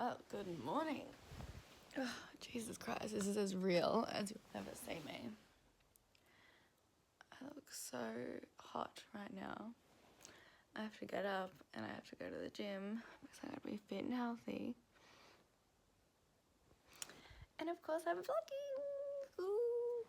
Well, good morning. Oh, Jesus Christ, this is as real as you'll ever see me. I look so hot right now. I have to get up and I have to go to the gym because I gotta be fit and healthy. And of course I'm vlogging. Ooh.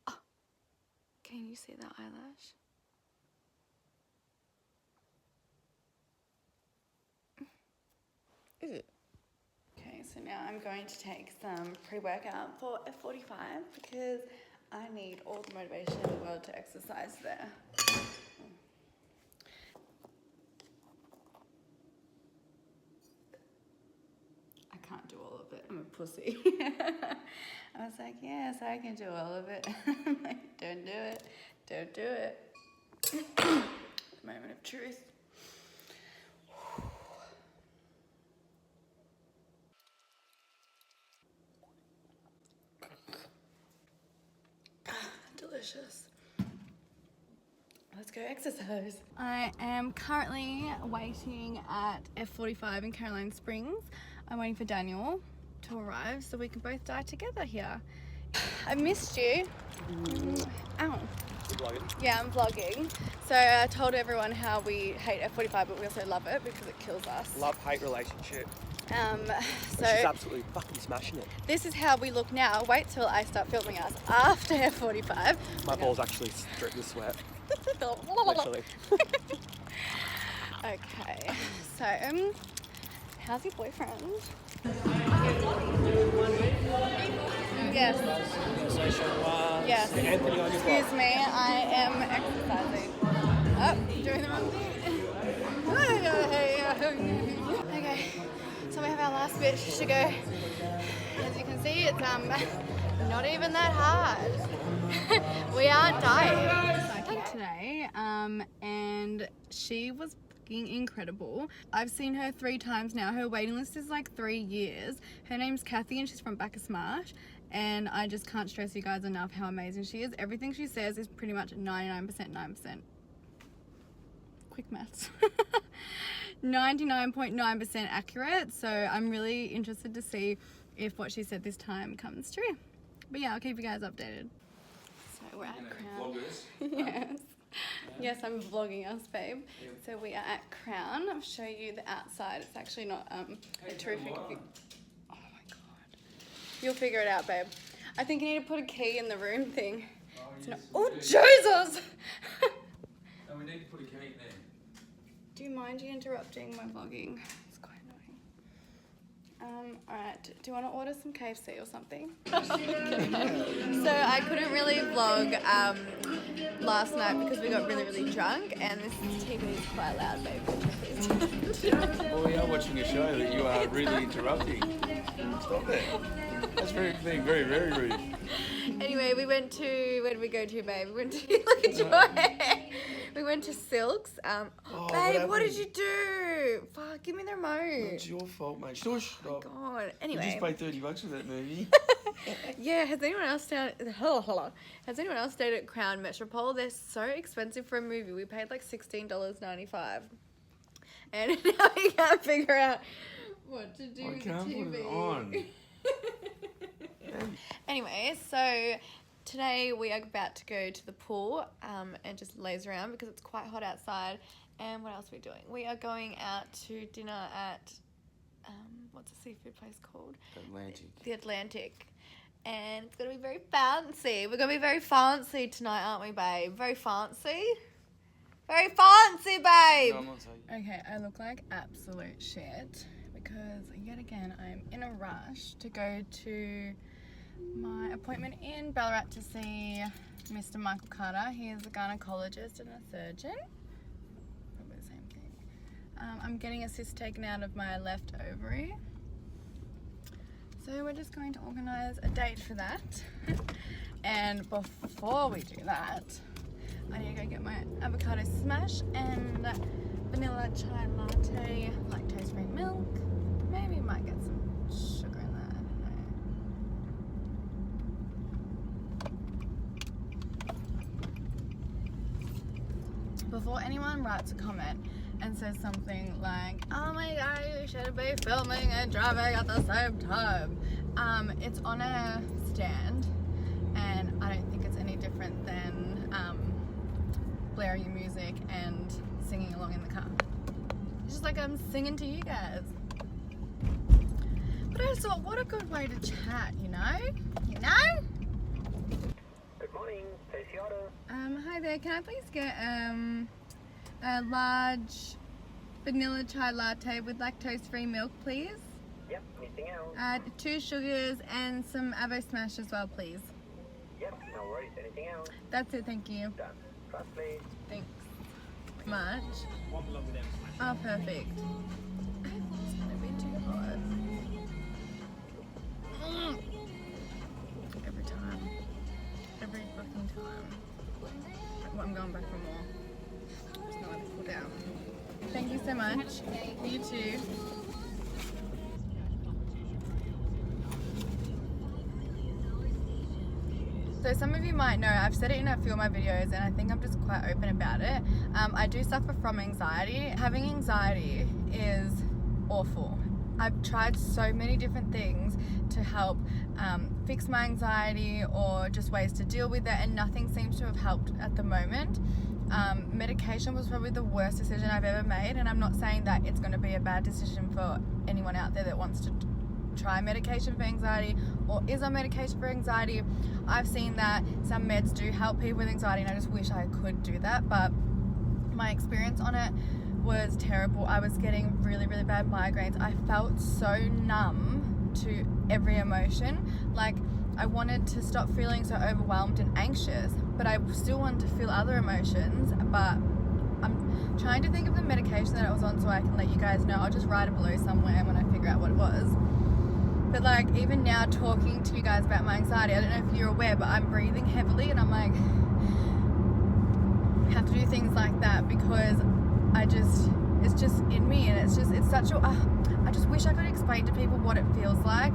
Oh, can you see that eyelash? Is it? Okay, so now I'm going to take some pre-workout for F45 because I need all the motivation in the world to exercise there. I can't do all of it. I'm a pussy. I was like, yes, I can do all of it. I'm like, don't do it. Don't do it. Moment of truth. Delicious. Let's go exercise. I am currently waiting at F45 in Caroline Springs. I'm waiting for Daniel to arrive so we can both die together here. I missed you. Ow. You're vlogging? Yeah, I'm vlogging. So I told everyone how we hate F45, but we also love it because it kills us. Love-hate relationship. So she's absolutely fucking smashing it. This is how we look now. Wait till I start filming us after F45. My balls actually drip with sweat. Literally. Okay, so how's your boyfriend? Yes. Yes. Anthony on your Excuse me, I am exercising. Oh, doing the wrong thing. Okay, so we have our last bit to go. As you can see, it's not even that hard. We are dying. Today, and she was fucking incredible. I've seen her 3 times now. Her waiting list is like 3 years. Her name's Kathy and she's from Smart, and I just can't stress you guys enough how amazing she is. Everything she says is pretty much 99% 9%. Quick maths. 99.9% accurate, so I'm really interested to see if what she said this time comes true. But yeah, I'll keep you guys updated. So we're at Crown. Yes. Yes, I'm vlogging us, babe. Yep. So we are at Crown. I'll show you the outside. It's actually not a terrific view. Oh my god. You'll figure it out, babe. I think you need to put a key in the room thing. Oh, it's yes, not, oh Jesus! No, we need to put a key in there. Do you mind you interrupting my vlogging? It's quite annoying. Alright, do you want to order some KFC or something? So I couldn't really vlog last night because we got really drunk, and this TV is quite loud, babe. Well, we are watching a show that you are really interrupting. Stop it. That's being very rude. Anyway, we went to, where did we go to, babe? We went to, look at your hair. We went to Silks. Babe, what did you do? Fuck, give me the remote. It's your fault, mate. Shush. Oh my god. Anyway. You just paid $30 for that movie. Yeah, has anyone else stayed at Crown Metropole? They're so expensive for a movie. We paid like $16.95. And now we can't figure out what to do with the TV. I can't put it on. Anyway, so today we are about to go to the pool and just laze around because it's quite hot outside. And what else are we doing? We are going out to dinner at, what's the seafood place called? The Atlantic. And it's going to be very fancy. We're going to be very fancy tonight, aren't we, babe? Very fancy? Very fancy, babe! No, I'm not saying. Okay, I look like absolute shit because yet again I'm in a rush to go to my appointment in Ballarat to see Mr. Michael Carter. He is a gynecologist and a surgeon. Probably the same thing. I'm getting a cyst taken out of my left ovary. So we're just going to organise a date for that. And before we do that, I need to go get my avocado smash and vanilla chai latte, lactose-free milk. Maybe I might get some sugar in that, I don't know. before anyone writes a comment and says something like, oh my god, you should be filming and driving at the same time. It's on a stand, and I don't think it's any different than blaring your music and singing along in the car. It's just like I'm singing to you guys. But I just thought, what a good way to chat, you know? You know? Good morning, Stacey Auto. Hi there, can I please get a large vanilla chai latte with lactose-free milk, please? Yep, anything else? 2 sugars and some avo smash as well, please. Yep, no worries, anything else? That's it, thank you. Done. Cross, please. Thanks much. Oh, perfect. It's gonna be too hot. Every time. Every fucking time. I'm going back for more. There's no one to pull down. Thank you so much. You too. So some of you might know, I've said it in a few of my videos, and I think I'm just quite open about it. I do suffer from anxiety. Having anxiety is awful. I've tried so many different things to help fix my anxiety or just ways to deal with it, and nothing seems to have helped at the moment. Medication was probably the worst decision I've ever made, and I'm not saying that it's going to be a bad decision for anyone out there that wants to try medication for anxiety or is on medication for anxiety. I've seen that some meds do help people with anxiety, and I just wish I could do that, but my experience on it was terrible. I was getting really, really bad migraines. I felt so numb to every emotion. Like, I wanted to stop feeling so overwhelmed and anxious, but I still wanted to feel other emotions. But I'm trying to think of the medication that I was on so I can let you guys know. I'll just write it below somewhere when I figure out what it was. But like, even now talking to you guys about my anxiety, I don't know if you're aware, but I'm breathing heavily, and I'm like, I have to do things like that because it's just in me, and it's such a, I just wish I could explain to people what it feels like.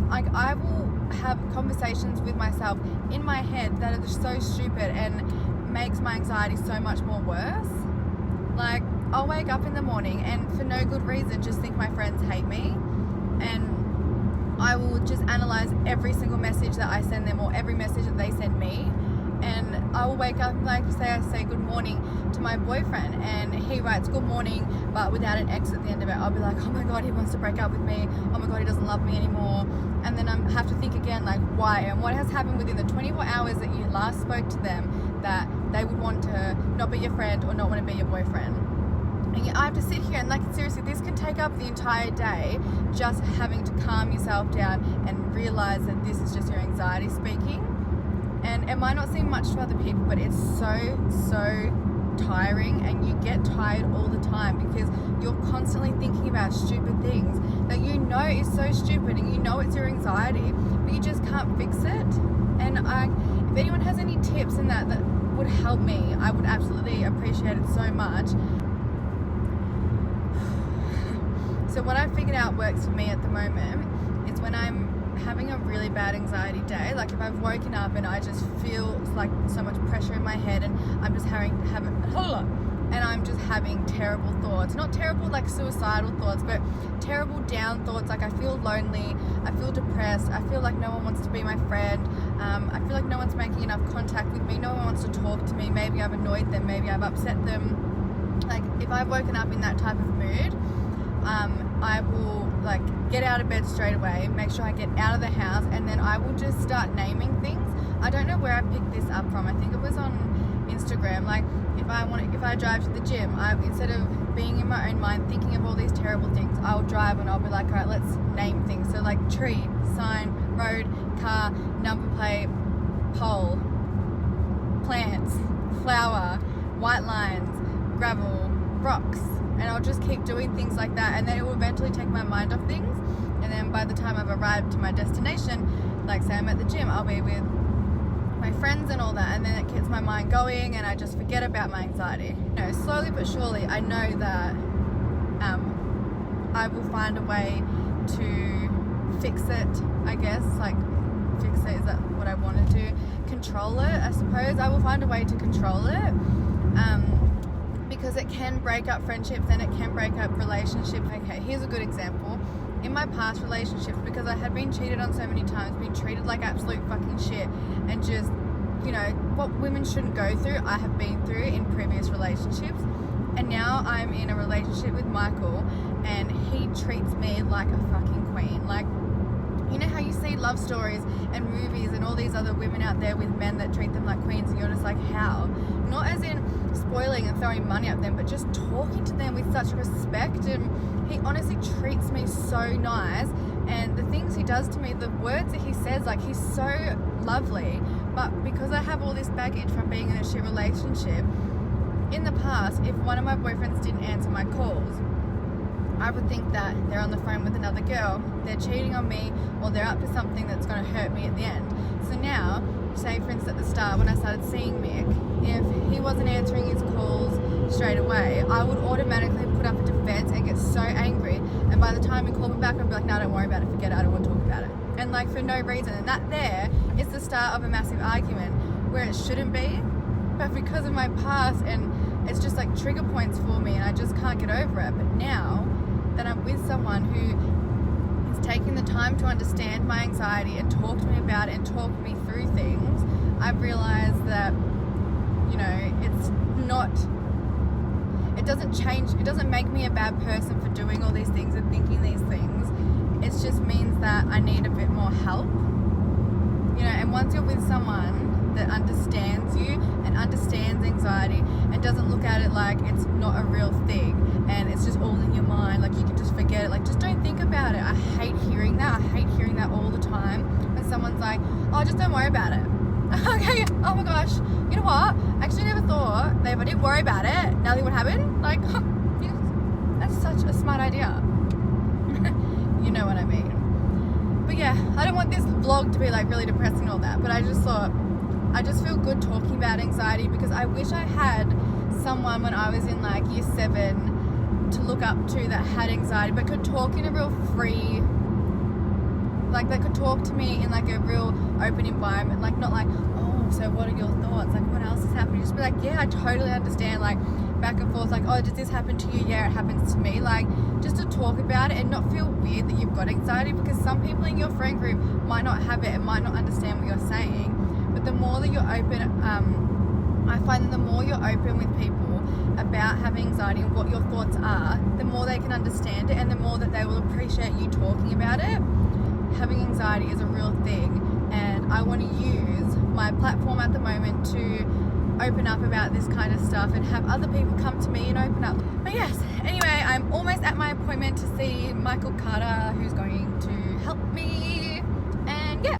Like, I will have conversations with myself in my head that are just so stupid and makes my anxiety so much more worse. Like, I'll wake up in the morning and for no good reason just think my friends hate me, and I will just analyze every single message that I send them or every message that they send me, and I will wake up and like I say good morning to my boyfriend, and he writes good morning but without an X at the end of it. I'll be like, oh my god, he wants to break up with me, oh my god, he doesn't love me anymore. And then I have to think again, like, why, and what has happened within the 24 hours that you last spoke to them that they would want to not be your friend or not want to be your boyfriend. And I have to sit here and, like, seriously, this can take up the entire day, just having to calm yourself down and realize that this is just your anxiety speaking. And it might not seem much to other people, but it's so tiring, and you get tired all the time because you're constantly thinking about stupid things that you know is so stupid, and you know it's your anxiety, but you just can't fix it. And if anyone has any tips in that would help me, I would absolutely appreciate it so much. So what I've figured out works for me at the moment is when I'm having a really bad anxiety day, like if I've woken up and I just feel like so much pressure in my head, and I'm just having terrible thoughts, not terrible like suicidal thoughts, but terrible down thoughts, like I feel lonely, I feel depressed, I feel like no one wants to be my friend, I feel like no one's making enough contact with me, no one wants to talk to me, maybe I've annoyed them, maybe I've upset them. Like, if I've woken up in that type of mood, I will like get out of bed straight away, make sure I get out of the house, and then I will just start naming things. I don't know where I picked this up from. I think it was on Instagram. Like, if I drive to the gym, instead of being in my own mind thinking of all these terrible things, I'll drive and I'll be like, all right, let's name things. So like tree, sign, road, car, number plate, pole, plants, flower, white lines, gravel, rocks. And I'll just keep doing things like that, and then it will eventually take my mind off things, and then by the time I've arrived to my destination, like say I'm at the gym, I'll be with my friends and all that, and then it gets my mind going and I just forget about my anxiety. You know, slowly but surely I know that I will find a way to fix it, I guess. Like, fix it, is that what I wanted to? Control it, I suppose. I will find a way to control it. because it can break up friendships and it can break up relationships. Okay, here's a good example. In my past relationships, because I had been cheated on so many times, been treated like absolute fucking shit, and just, you know, what women shouldn't go through, I have been through in previous relationships. And now I'm in a relationship with Michael, and he treats me like a fucking queen. Like, you know how you see love stories and movies and all these other women out there with men that treat them like queens, and you're just like, how? Not as in spoiling and throwing money at them, but just talking to them with such respect. And he honestly treats me so nice, and the things he does to me, the words that he says, like, he's so lovely. But because I have all this baggage from being in a shit relationship, in the past, if one of my boyfriends didn't answer my calls, I would think that they're on the phone with another girl, they're cheating on me, or they're up to something that's going to hurt me at the end. So now, say for instance at the start when I started seeing Mick, if he wasn't answering his calls straight away, I would automatically put up a defense and get so angry, and by the time he called me back, I'd be like, no, don't worry about it, forget it, I don't want to talk about it. And like, for no reason. And that there is the start of a massive argument where it shouldn't be, but because of my past, and it's just like trigger points for me, and I just can't get over it. But now that I'm with someone who is taking the time to understand my anxiety and talk to me about it and talk me through things, I've realized that, you know, it's not, it doesn't change, it doesn't make me a bad person for doing all these things and thinking these things. It just means that I need a bit more help, you know. And once you're with someone that understands you and understands anxiety and doesn't look at it like it's not a real thing and it's just all in your mind, like you can just forget it, like just don't think about it. I hate hearing that. I hate hearing that all the time when someone's like, oh, just don't worry about it. Okay, oh my gosh, you know what, I actually never thought that if I didn't worry about it, nothing would happen. Like, that's such a smart idea. You know what I mean. But yeah, I don't want this vlog to be like really depressing and all that, but I just thought, I just feel good talking about anxiety, because I wish I had someone when I was in like year 7 to look up to that had anxiety, but could talk in a real free, like they could talk to me in like a real open environment, like not like, oh, so what are your thoughts? Like, what else is happening? Just be like, yeah, I totally understand, like back and forth, like, oh, did this happen to you? Yeah, it happens to me. Like, just to talk about it and not feel weird that you've got anxiety, because some people in your friend group might not have it and might not understand what you're saying. But the more that you're open, I find that the more you're open with people about having anxiety and what your thoughts are, the more they can understand it and the more that they will appreciate you talking about it. Having anxiety is a real thing, and I want to use my platform at the moment to open up about this kind of stuff and have other people come to me and open up. But yes, anyway, I'm almost at my appointment to see Michael Carter, who's going to help me, and yeah.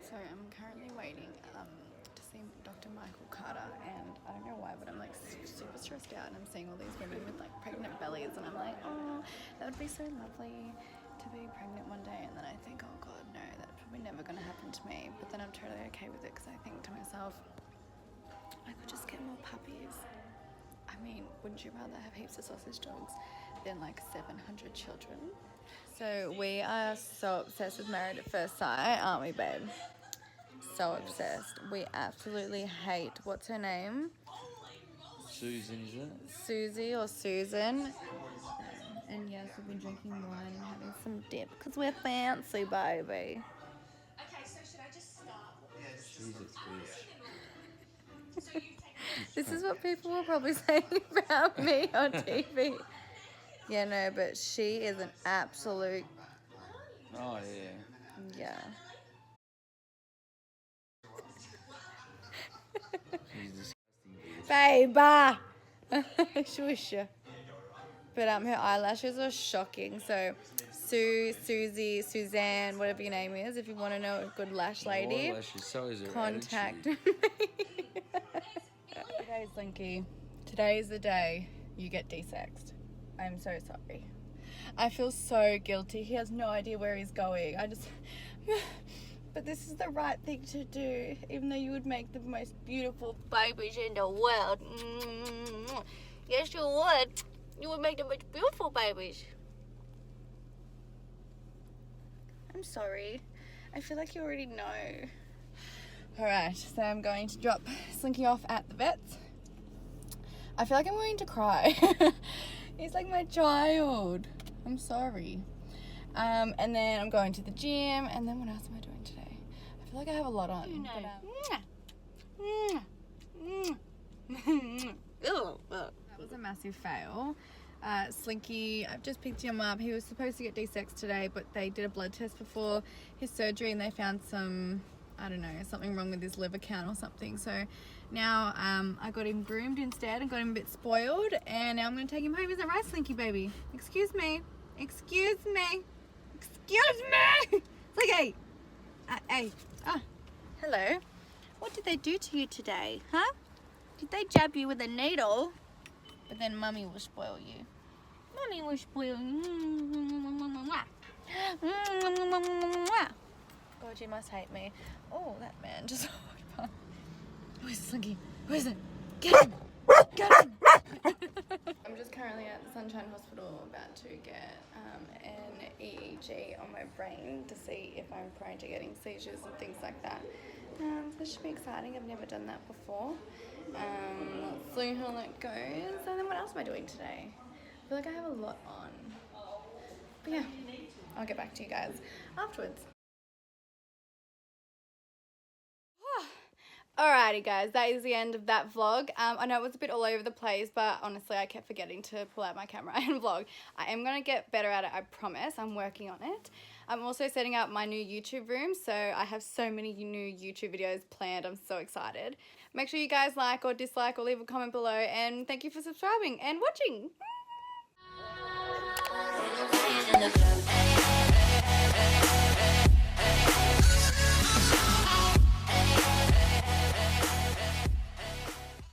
So I'm currently waiting to see Dr. Michael Carter, and I don't know why, but I'm like super stressed out, and I'm seeing all these women with like pregnant bellies, and I'm like, oh, that would be so lovely to be pregnant one day. And then I think, oh god, no, that's probably never going to happen to me. But then I'm totally okay with it, because I think to myself, I could just get more puppies. I mean, wouldn't you rather have heaps of sausage dogs than like 700 children? So we are so obsessed with Married at First Sight, aren't we, babe? So obsessed. We absolutely hate, what's her name? Susan, is it? Susie or Susan. And yes, we've been drinking wine and having some dip because we're fancy, baby. Okay, so should I just stop? Jesus, bitch. This is what people were probably saying about me on TV. Yeah, no, but she is an absolute... Oh, yeah. Yeah. She's disgusting. Babe! Shush. But her eyelashes are shocking. So Sue, Susie, Suzanne, whatever your name is, if you want to know a good lash lady, Eyelashes, so is her contact attitude. me. Today's Linky. Today's the day you get desexed. I'm so sorry. I feel so guilty. He has no idea where he's going. but this is the right thing to do, even though you would make the most beautiful babies in the world. Yes, you would. You would make the most beautiful babies. I'm sorry. I feel like you already know. Alright, so I'm going to drop Slinky off at the vet's. I feel like I'm going to cry. He's like my child. I'm sorry. And then I'm going to the gym, and then what else am I doing today? I feel like I have a lot on. You know. That was a massive fail. Slinky, I've just picked him up. He was supposed to get D6 today, but they did a blood test before his surgery and they found some, I don't know, something wrong with his liver count or something. So now I got him groomed instead and got him a bit spoiled, and now I'm going to take him home. Is that right, Slinky baby? Excuse me. Excuse me. Excuse me. Slinky. Hey. Oh, hello. What did they do to you today, huh? Did they jab you with a needle? But then Mummy will spoil you. Mummy will spoil you. God, you must hate me. Oh, that man just walked past. Where's Slinky? Where is it? Get him! Get him! I'm just currently at the Sunshine Hospital about to get an EEG on my brain to see if I'm prone to getting seizures and things like that. So this should be exciting. I've never done that before. Let's see how that goes. And then what else am I doing today? I feel like I have a lot on. But yeah, I'll get back to you guys afterwards. Alrighty guys, that is the end of that vlog. I know it was a bit all over the place, but honestly I kept forgetting to pull out my camera and vlog. I am going to get better at it, I promise. I'm working on it. I'm also setting up my new YouTube room, so I have so many new YouTube videos planned. I'm so excited. Make sure you guys like or dislike or leave a comment below, and thank you for subscribing and watching.